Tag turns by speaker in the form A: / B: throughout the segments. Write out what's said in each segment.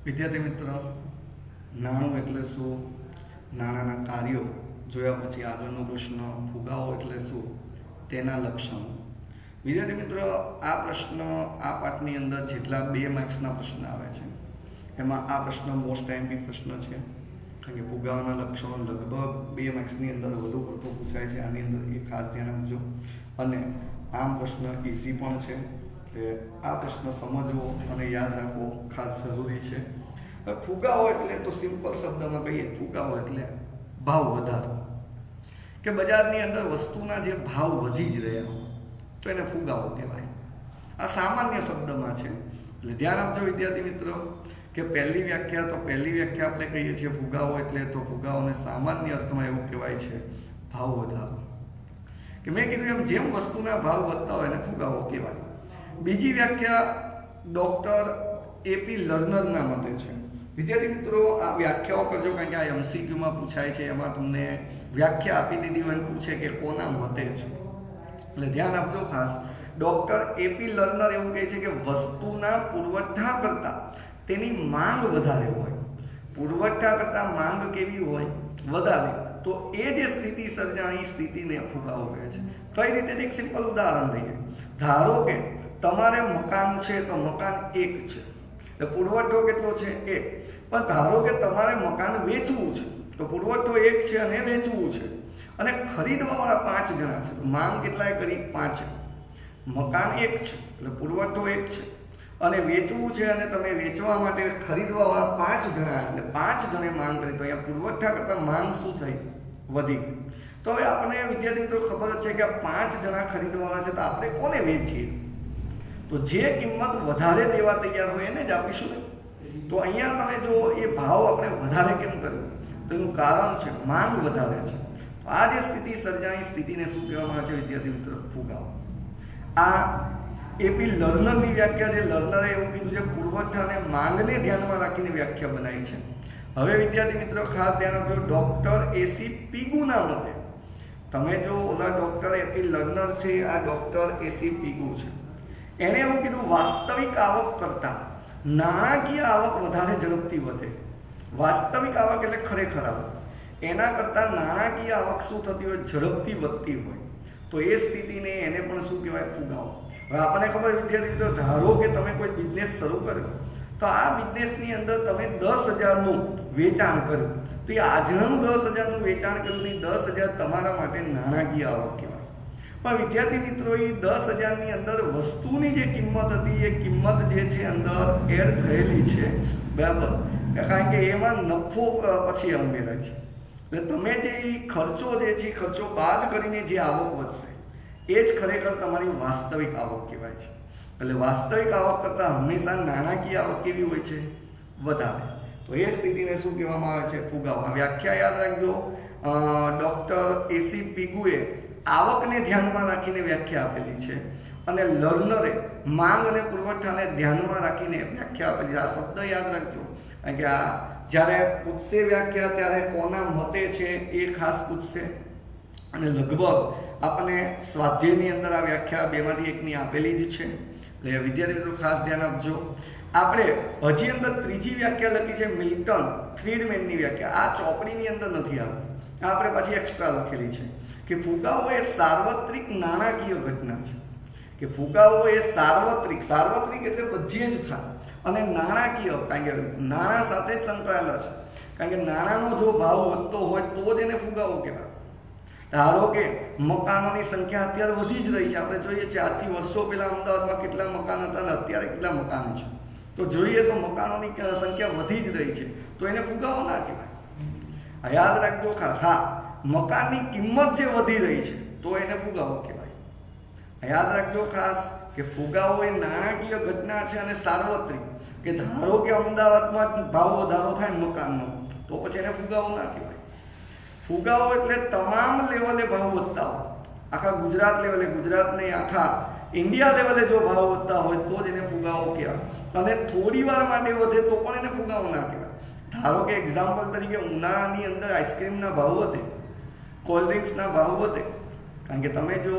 A: વિદ્યાર્થી મિત્ર, નાણું એટલે શું, નાણાંના કાર્યો જોયા પછી આગળનો પ્રશ્ન ફુગાવો એટલે શું, તેના લક્ષણો. વિદ્યાર્થી મિત્ર, આ પ્રશ્ન આ પાઠની અંદર જેટલા 2 માર્ક્સના પ્રશ્ન આવે છે એમાં આ પ્રશ્ન મોસ્ટ ટાઈમપી પ્રશ્ન છે, કારણ કે ફુગાવાના લક્ષણો લગભગ 2 માર્ક્સની અંદર વધુ પડતો પૂછાય છે. આની અંદર એ ખાસ ધ્યાન આપજો. અને આમ પ્રશ્ન ઇઝી પણ છે, કે આ પ્રશ્ન સમજવો અને યાદ રાખવો ખાસ જરૂરી છે. ફુગાવો એટલે તો સિમ્પલ શબ્દમાં કહીએ, ફુગાવો એટલે ભાવ વધારો, કે બજારની અંદર વસ્તુના જે ભાવ વધી જ રહ્યા હોય તો એને ફુગાવો કહેવાય. આ સામાન્ય શબ્દમાં છે, એટલે ધ્યાન આપજો વિદ્યાર્થી મિત્રો કે પહેલી વ્યાખ્યા આપણે કહીએ છીએ ફુગાવો એટલે, તો ફુગાવોને સામાન્ય અર્થમાં એવું કહેવાય છે ભાવ વધારો. કે મેં કીધું એમ જેમ વસ્તુના ભાવ વધતા હોય એને ફુગાવો કહેવાય. બીજી વ્યાખ્યા ડોક્ટર એપી લર્નરના મતે છે. વિદ્યાર્થી મિત્રો, આ વ્યાખ્યાઓ કરજો, કારણ કે આ એમસીક્યુમાં પૂછાય છે. એમાં તમને વ્યાખ્યા આપી દીધી હોય પૂછે કે કોના મતે છે, એટલે ધ્યાન આપજો ખાસ. ડોક્ટર એપી લર્નર એવું કહે છે કે વસ્તુના પુરવઠા કરતા તેની માંગ વધારે હોય. પુરવઠા કરતા માંગ કેવી હોય? વધારે. તો એ જે સ્થિતિ સર્જાણી સ્થિતિને ફુગાવો કહે છે. કઈ રીતે? એક સિમ્પલ ઉદાહરણ લઈએ. ધારો કે તમારે મકાન છે, તો મકાન 1 છે, એટલે પુરવઠો કેટલો છે? 1. પણ ધારો કે તમારે મકાન વેચવું છે, તો પુરવઠો 1 છે અને વેચવું છે, અને ખરીદવાવાળા 5 જણા છે. તો માંગ કેટલાય કરી? 5. મકાન 1 છે એટલે પુરવઠો 1 છે, અને વેચવું છે અને તમે વેચવા માટે ખરીદવાવાળા 5 જણા, એટલે 5 જણે માંગ કરી. તો અહીંયા પુરવઠા કરતા માંગ શું થઈ? વધી. તો હવે આપણે વિદ્યાર્થી મિત્રો ખબર જ છે કે આ 5 જણા ખરીદવાવાળા છે, તો આપણે કોને વેચીએ? તો જે કિંમત વધારે દેવા તૈયાર હોય એને જ આપીશું ને. તો અહીંયા તમે જો એ ભાવ આપણે વધારે કેમ કર્યો, તો એનું કારણ છે માંગ વધારે છે. તો આ જે સ્થિતિ સર્જાણી સ્થિતિને શું કહેવામાં આવે છે વિદ્યાર્થી મિત્રો? ફુગાવો. આ એપી લર્નરની વ્યાખ્યા છે. લર્નરે એવું કીધું છે પુરવઠા અને માંગને ધ્યાનમાં રાખીને વ્યાખ્યા બનાવી છે. હવે વિદ્યાર્થી મિત્રો ખાસ ધ્યાન આપજો, ડોક્ટર એસી પીગુના મતે, તમે જો ઓલા ડોક્ટર એપી લર્નર છે, આ ડોક્ટર એસી પીગુ છે, એણે એવું કીધું વાસ્તવિક આવક કરતા નાણાકીય આવક વધારે ઝડપથી વધે. વાસ્તવિક આવક એટલે ખરેખર આવક, એના કરતા નાણાકીય આવક શું થતી હોય? ઝડપથી વધતી હોય. તો એ સ્થિતિને એને પણ શું કહેવાય? ફુગાવો. હવે આપણને ખબર વિદ્યાર્થી મિત્રો, ધારો કે તમે કોઈ બિઝનેસ શરૂ કર્યો, તો આ બિઝનેસની અંદર તમે 10,000નું વેચાણ કર્યું, તો એ આજનું 10,000નું વેચાણ કર્યું નહીં, 10,000 તમારા માટે નાણાકીય આવક કહેવાય. પણ વિદ્યાર્થી મિત્રો, એ 10,000ની અંદર વસ્તુની જે કિંમત હતી એ કિંમત જે છે અંદર એડ થયેલી છે, બરાબર, કારણ કે એમાં નફો પછી ઉમેરાય છે. એટલે તમે જે ખર્ચો જે છે, ખર્ચો બાદ કરીને જે આવક વધશે એ જ ખરેખર તમારી વાસ્તવિક આવક કહેવાય છે. એટલે વાસ્તવિક આવક કરતાં હંમેશા નાણાકીય આવક કેવી હોય છે? વધારે. તો એ સ્થિતિને શું કહેવામાં આવે છે? ફુગાવો. વ્યાખ્યા યાદ રાખજો. ડોક્ટર એસી પીગુએ આવકને ધ્યાનમાં રાખીને વ્યાખ્યા આપેલી છે, અને લર્નરે માંગ અને પુરવઠાને ધ્યાનમાં રાખીને વ્યાખ્યા આપેલી. આ શબ્દ યાદ રાખજો, કારણ કે આ જ્યારે પૂછશે વ્યાખ્યા ત્યારે કોના મતે છે એ ખાસ પૂછશે. અને લગભગ આપણને સ્વાધ્યાયની અંદર આ વ્યાખ્યા 2માંથી 1ની આપેલી જ છે, એટલે વિદ્યાર્થી મિત્રો ખાસ ધ્યાન આપજો. આપણે હજી અંદર ત્રીજી વ્યાખ્યા લખી છે મિલ્ટન ફ્રીડમેનની વ્યાખ્યા. આ ચોપડીની અંદર નથી આવી, આપણે પાછી એક્સ્ટ્રા લખેલી છે કે ફુગાવો એ સાર્વત્રિક નાણાકીય ઘટના છે. કે ફુગાવો એ સાર્વત્રિક એટલે બધે જ થાય, અને નાણાકીય, કારણ કે નાણાં સાથે જ સંકળાયેલા છે. કારણ કે નાણાંનો જો ભાવ વધતો હોય તો જ એને ફુગાવો કહેવાય. ધારો કે મકાનોની સંખ્યા અત્યારે વધી જ રહી છે. આપણે જોઈએ છીએ આજથી વર્ષો પહેલા અમદાવાદમાં કેટલા મકાન હતા અને અત્યારે કેટલા મકાન છે. તો જોઈએ તો મકાનોની સંખ્યા વધી જ રહી છે, તો એને ફુગાવો ના કહેવાય. યાદ રાખજો ખાસ. હા, મકાનની કિંમત જે વધી રહી છે તો એને ફુગાવો કહેવાય. યાદ રાખજો ખાસ કે ફુગાવો એ નાણાકીય ઘટના છે અને સાર્વત્રિક. કે ધારો કે અમદાવાદમાં ભાવ વધારો થાય મકાનનો, તો પછી એને ફુગાવો ના કહેવાય. ફુગાવો એટલે તમામ લેવલે ભાવ વધતા હોય, આખા ગુજરાત લેવલે, ગુજરાત નહીં આખા ઇન્ડિયા લેવલે જો ભાવ વધતા હોય તો જ એને ફુગાવો કહેવાય. અને થોડી વાર માટે વધે તો પણ એને ફુગાવો ના કહેવાય. ધારો કે એક્ઝામ્પલ તરીકે ઉનાળાની અંદર આઈસ્ક્રીમના ભાવ વધે, કોલ્ડ ડ્રિંક્સના ભાવ વધે, કારણ કે તમે જો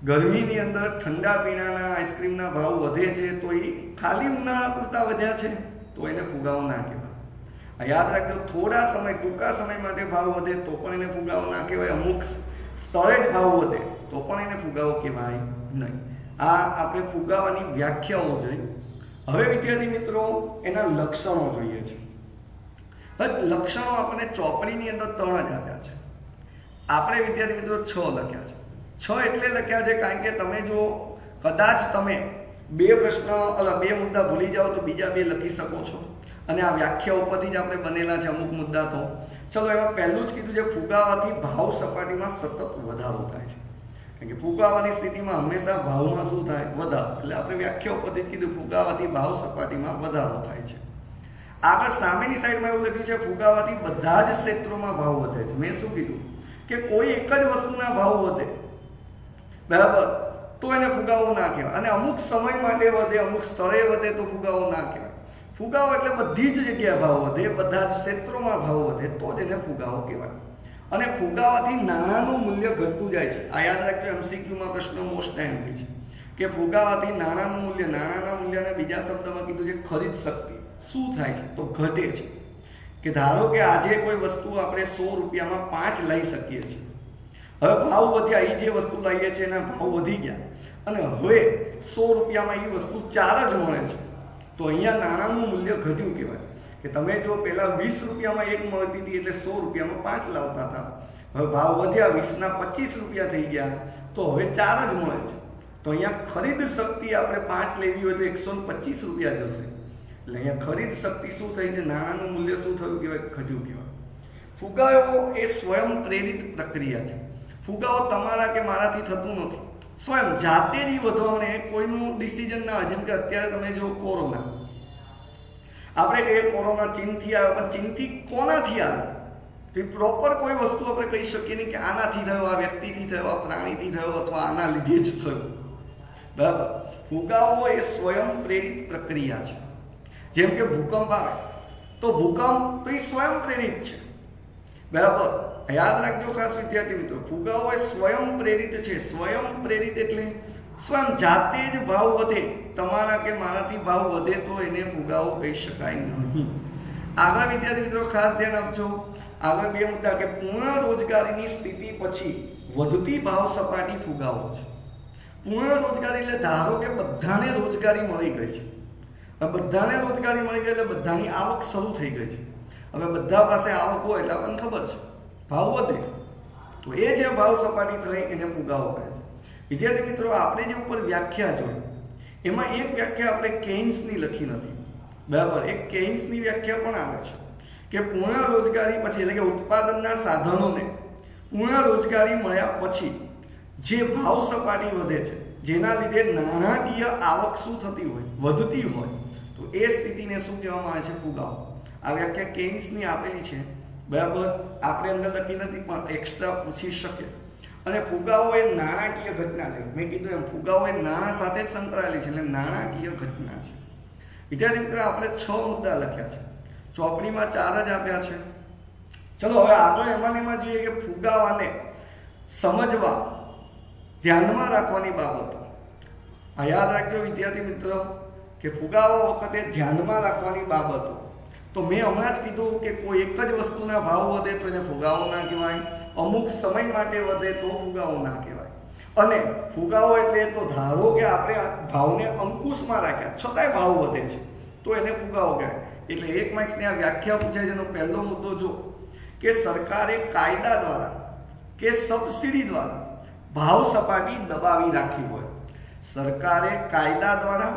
A: ગરમીની અંદર ઠંડા પીણાના આઈસ્ક્રીમના ભાવ વધે છે તો એ ખાલી ઉનાળા પૂરતા વધ્યા છે? તો એને ફુગાવો ના કહેવાય. યાદ રાખજો, થોડા સમય ટૂંકા સમય માટે ભાવ વધે તો પણ એને ફુગાવો ના કહેવાય. અમુક સ્તરે જ ભાવ વધે તો પણ એને ફુગાવો કહેવાય નહીં. આ આપણે ફુગાવાની વ્યાખ્યાઓ જોઈ. હવે વિદ્યાર્થી મિત્રો એના લક્ષણો જોઈએ છે. હવે લક્ષણો આપણને ચોપડીની અંદર 3 જ આપ્યા છે. આપણે વિદ્યાર્થી મિત્રો 6 લખ્યા છે. 6 એટલે લખ્યા છે કારણ કે તમે જો કદાચ તમે 2 મુદ્દા ભૂલી જાઓ તો બીજા 2 લખી શકો છો. અને આ વ્યાખ્યા ઉપરથી જ આપણે બનેલા છે અમુક મુદ્દા. તો ચલો, એમાં પહેલું જ કીધું છે ફુગાવાથી ભાવ સપાટીમાં સતત વધારો થાય છે. કારણ કે ફુગાવાની સ્થિતિમાં હંમેશા ભાવમાં શું થાય? વધારો. એટલે આપણે વ્યાખ્યા ઉપરથી જ કીધું ફુગાવાથી ભાવ સપાટીમાં વધારો થાય છે. આગળ સામેની સાઈડમાં એવું લખ્યું છે ફુગાવાથી બધા જ ક્ષેત્રોમાં ભાવ વધે છે. મેં શું કીધું કે કોઈ એક જ વસ્તુના ભાવ વધે, બરાબર, તો એને ફુગાવો ના કહેવાય. અને અમુક સમય માટે વધે, અમુક સ્થળે વધે તો ફુગાવો ના કહેવાય. ફુગાવો એટલે બધી જ જગ્યાએ ભાવ વધે, બધા જ ક્ષેત્રોમાં ભાવ વધે તો જ એને ફુગાવો કહેવાય. અને ફુગાવાથી નાણાંનું મૂલ્ય ઘટતું જાય છે. આ યાદ રાખજો, એમસીક્યુમાં પ્રશ્ન મોસ્ટ ટાઈમ છે કે ફુગાવાથી નાણાંનું મૂલ્ય, નાણાંના મૂલ્યને બીજા શબ્દમાં કીધું છે ખરીદ શક્તિ શું થાય છે? તો ઘટે છે. કે ધારો કે આજે કોઈ વસ્તુ આપણે 100 રૂપિયામાં 5 લઈ શકીએ છીએ. હવે ભાવ વધ્યા, એ જે વસ્તુ લઈએ છીએ એના ભાવ વધી ગયા અને હવે 100 રૂપિયામાં એ વસ્તુ 4 જ મળે છે. તો અહીંયા નાણાંનું મૂલ્ય ઘટ્યું કહેવાય. કે તમે જો પહેલા 20 રૂપિયામાં 1 મળતી હતી એટલે 100 રૂપિયામાં 5 લાવતા હતા. હવે ભાવ વધ્યા, 20ના 25 રૂપિયા થઈ ગયા તો હવે 4 જ મળે છે. તો અહીંયા ખરીદ શક્તિ આપણે 5 લેવી હોય તો 125 રૂપિયા જશે. એટલે અહીંયા ખરીદ શક્તિ શું થઈ છે? નાણાંનું મૂલ્ય શું થયું કહેવાય? ઘટ્યું કહેવાય. ફુગાવો એ સ્વયં પ્રેરિત પ્રક્રિયા છે. ફુગાવો તમારા કે મારાથી થતું નથી. સ્વયં જાતે જ વધવાને કોઈનું ડિસિઝન ના હોય. જેમ કે અત્યારે તમે જો કોરોના, આપણે કહીએ કોરોના ચીનથી આવ્યો, પણ ચીનથી કોનાથી આવ્યો? પ્રોપર કોઈ વસ્તુ આપણે કહી શકીએ નહીં કે આનાથી થયો, આ વ્યક્તિથી થયો, આ પ્રાણીથી થયો અથવા આના લીધે જ થયો. બરાબર. ફુગાવો એ સ્વયં પ્રેરિત પ્રક્રિયા છે. જેમ કે ભૂકંપ આવે તો ભૂકંપ તો એ સ્વયં પ્રેરિત છે. બરાબર. યાદ રાખજો ખાસ વિદ્યાર્થી મિત્રો, ફુગાવો એ સ્વયં પ્રેરિત છે. સ્વયં પ્રેરિત એટલે સ્વયં જાતે જ ભાવ વધે. તમારા કે મારાથી ભાવ વધે તો એને ફુગાવો કહી શકાય નહીં. આગળ વિદ્યાર્થી મિત્રો ખાસ ધ્યાન આપજો. આગળ 2 મુદ્દા કે પૂર્ણ રોજગારીની સ્થિતિ પછી વધતી ભાવ સપાટી ફુગાવો છે. પૂર્ણ રોજગારી એટલે ધારો કે બધાને રોજગારી મળી ગઈ છે. બધાને રોજગારી મળી ગઈ એટલે બધાની આવક શરૂ થઈ ગઈ છે. હવે બધા પાસે આવક હોય એટલે આપણને ખબર છે ભાવ વધે, તો એ જે ભાવ સપાટી થઈ એને ફુગાવો કહે છે. વિદ્યાર્થી મિત્રો, આપણે જે ઉપર વ્યાખ્યા જોઈ એમાં એક વ્યાખ્યા આપણે કેઇન્સની લખી નથી. બરાબર. એક કેઇન્સની વ્યાખ્યા પણ આવે છે કે પૂર્ણ રોજગારી પછી એટલે કે ઉત્પાદનના સાધનોને પૂર્ણ રોજગારી મળ્યા પછી જે ભાવ સપાટી વધે છે, જેના લીધે નાણાકીય આવક શું થતી હોય? વધતી હોય, તો એ સ્થિતિને શું કહેવામાં આવે છે? ફુગાવો. આ વ્યાખ્યા કેઇન્સની આપેલી છે. બરાબર. આપણે અંદર લખી નથી પણ એક્સ્ટ્રા પૂછી શકે. અને ફુગાવો એ નાણાકીય ઘટના છે. મેં કીધું એમ ફુગાવો એ નાણાં સાથે જ સંકળાયેલી છે, એટલે નાણાકીય ઘટના છે. વિદ્યાર્થી મિત્ર, આપણે 6 મુદ્દા લખ્યા છે. ચોપડીમાં 4 જ આપ્યા છે. ચલો હવે આગળ એમાં જોઈએ કે ફુગાવાને સમજવા ધ્યાનમાં રાખવાની બાબતો. આ યાદ રાખજો વિદ્યાર્થી મિત્રો કે ફુગાવા વખતે ધ્યાનમાં રાખવાની બાબતો. તો મેં હમણાં જ કીધું કે કોઈ એક જ વસ્તુના ભાવ વધે તો એને ફુગાવો ના કહેવાય. અમુક સમય માટે વધે તો ફુગાવો ના કહેવાય. અને ફુગાવો એટલે તો ધારો કે આપણે ભાવને અંકુશમાં રાખ્યા છતાંય ભાવ વધે છે તો એને ફુગાવો કહેવાય. એટલે 1 માર્ક્સની આ વ્યાખ્યા પૂછાય છે. એનો પહેલો મુદ્દો જો કે સરકારે કાયદા દ્વારા કે સબસિડી દ્વારા ભાવ સપાટી દબાવી રાખી હોય. સરકારે કાયદા દ્વારા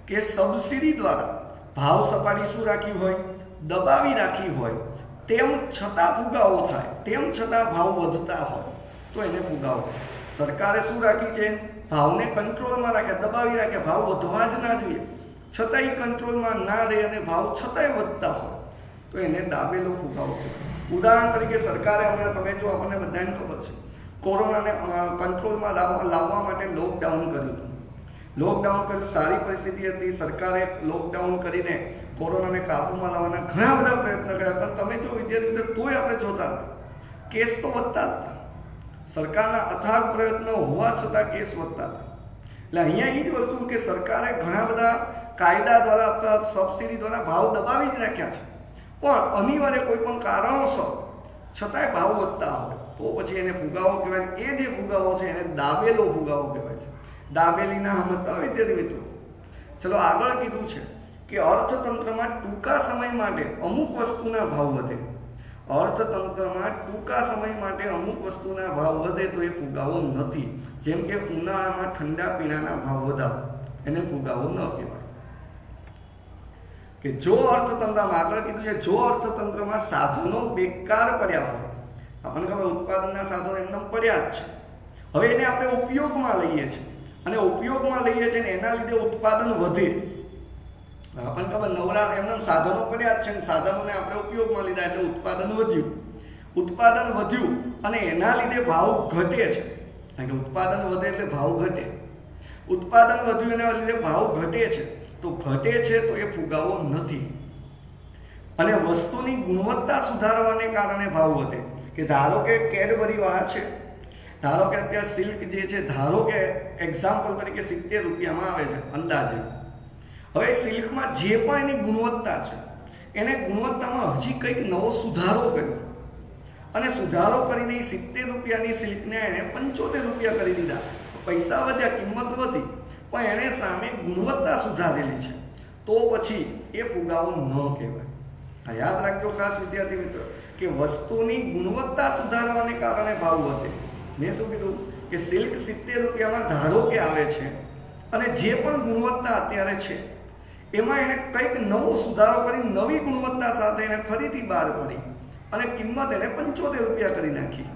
A: કે સબસિડી દ્વારા ભાવ સપાટી શું રાખી હોય? દબાવી રાખી હોય. તેમ છતાં ફુગાવો થાય, તેમ છતાં ભાવ વધતા હોય તો એને ફુગાવો. સરકારે શું રાખી છે? ભાવને કંટ્રોલમાં રાખ્યા, દબાવી રાખ્યા. ભાવ વધવા જ ના જોઈએ, છતાંય કંટ્રોલમાં ના રહે અને ભાવ છતાંય વધતા હોય તો એને દાબેલો ફુગાવો. ઉદાહરણ તરીકે સરકારે હમણાં તમે જો આપણને બધાને ખબર છે કોરોનાને કંટ્રોલમાં લાવવા માટે લોકડાઉન કર્યું હતું. લોકડાઉન કર્યું, સારી પરિસ્થિતિ હતી. સરકારે લોકડાઉન કરીને કોરોનાને કાબૂમાં લાવવાના ઘણા બધા પ્રયત્ન કર્યા. પણ તમે જો વિદ્યાર્થી મિત્રો, તોય આપણે જોતા કેસ તો વધતા હતા. સરકારના અથાગ પ્રયત્નો હોવા છતાં કેસ વધતા હતા. એટલે અહીંયા એ જ વસ્તુ કે સરકારે ઘણા બધા કાયદા દ્વારા અથવા સબસિડી દ્વારા ભાવ દબાવી જ રાખ્યા છે, પણ અનિવાર્ય કોઈ પણ કારણોસર છતાંય ભાવ વધતા હોય તો પછી એને ફુગાવો કહેવાય. એ જે ફુગાવો છે એને દાબેલો ફુગાવો કહેવાય છે. દાબેલીના સમજતા વિદ્યાર્થી મિત્રો. ચલો આગળ કીધું છે કે અર્થતંત્રમાં ટૂંકા સમય માટે અમુક વસ્તુના ભાવ વધે. અર્થતંત્રમાં ટૂંકા સમય માટે અમુક વસ્તુના ભાવ વધે તો એ ફુગાવો નથી. જેમ કે ઉનાળામાં ઠંડા પીણાના ભાવ વધારો, એને ફુગાવો ન કહેવાય. કે જો અર્થતંત્રમાં આગળ કીધું છે, જો અર્થતંત્રમાં સાધનો બેકાર પડ્યા હોય, આપણને ખબર ઉત્પાદનના સાધનો એમને પડ્યા જ છે, હવે એને આપણે ઉપયોગમાં લઈએ છીએ અને ઉપયોગમાં લઈએ છીએ ને એના લીધે ઉત્પાદન વધે. આપણને ખબર નવરા એમને સાધનો પડ્યા જ છે ને સાધનોને આપણે ઉપયોગમાં લીધા એટલે ઉત્પાદન વધ્યું. ઉત્પાદન વધ્યું અને એના લીધે ભાવ ઘટે છે, કારણ કે ઉત્પાદન વધે એટલે ભાવ ઘટે. ઉત્પાદન વધ્યું એના લીધે ભાવ ઘટે છે, તો ઘટે છે તો એ ફુગાવો નથી. અને વસ્તુની ગુણવત્તા સુધારવાને કારણે ભાવ વધે. કે ધારો કે કેડબરી વાળા છે, ધારો કે અત્યારે સિલ્ક જે છે, ધારો કે એક્ઝામ્પલ તરીકે 70 રૂપિયામાં આવે છે અંદાજે. હવે સિલ્કમાં જે પણ એની ગુણવત્તા છે એને ગુણવત્તામાં હજી કંઈક નવો સુધારો કર્યો અને સુધારો કરીને 70 રૂપિયાની સિલ્કને એને 75 રૂપિયા કરી દીધા. પૈસા વધ્યા, કિંમત વધી, પણ એણે સામે ગુણવત્તા સુધારેલી છે, તો પછી એ ફુગાવો ન કહેવાય. આ યાદ રાખજો ખાસ વિદ્યાર્થી મિત્રો કે વસ્તુની ગુણવત્તા સુધારવાને કારણે ભાવ વધે. મેં શું કીધું કે સિલ્ક 70 રૂપિયામાં ધારો કે આવે છે અને જે પણ ગુણવત્તા અત્યારે છે એમાં એને કંઈક નવો સુધારો કરી નવી ગુણવત્તા સાથે એને ફરીથી બહાર પડી અને કિંમત એને 75 રૂપિયા કરી નાખી.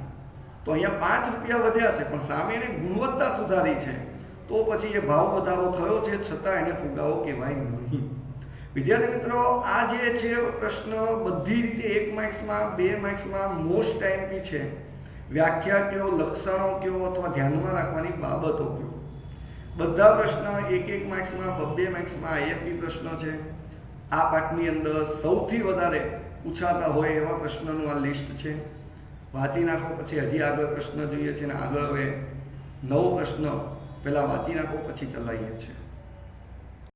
A: તો અહીંયા 5 રૂપિયા વધ્યા છે પણ સામે એને ગુણવત્તા સુધારી છે, તો પછી એ ભાવ વધારો થયો છે, છતાં એને ફુગાવો કહેવાય નહીં. વિદ્યાર્થી મિત્રો, આ જે છે પ્રશ્ન બધી રીતે 1 માર્ક્સમાં 2 માર્ક્સમાં મોસ્ટ ટાઈમથી છે. વ્યાખ્યા કયો, લક્ષણો કયો અથવા ધ્યાનમાં રાખવાની બાબતો કયો, બધા પ્રશ્ન 1 માર્ક્સમાં 2 માર્ક્સમાં આઈએમપી પ્રશ્ન છે. આ પાઠની અંદર સૌથી વધારે પૂછાતા હોય એવા પ્રશ્નનું આ લિસ્ટ છે. વાંચી નાખો, પછી હજી આગળ પ્રશ્ન જોઈએ છે અને આગળ હવે નવો પ્રશ્ન પહેલા વાંચી નાખો પછી ચલાવીએ છીએ.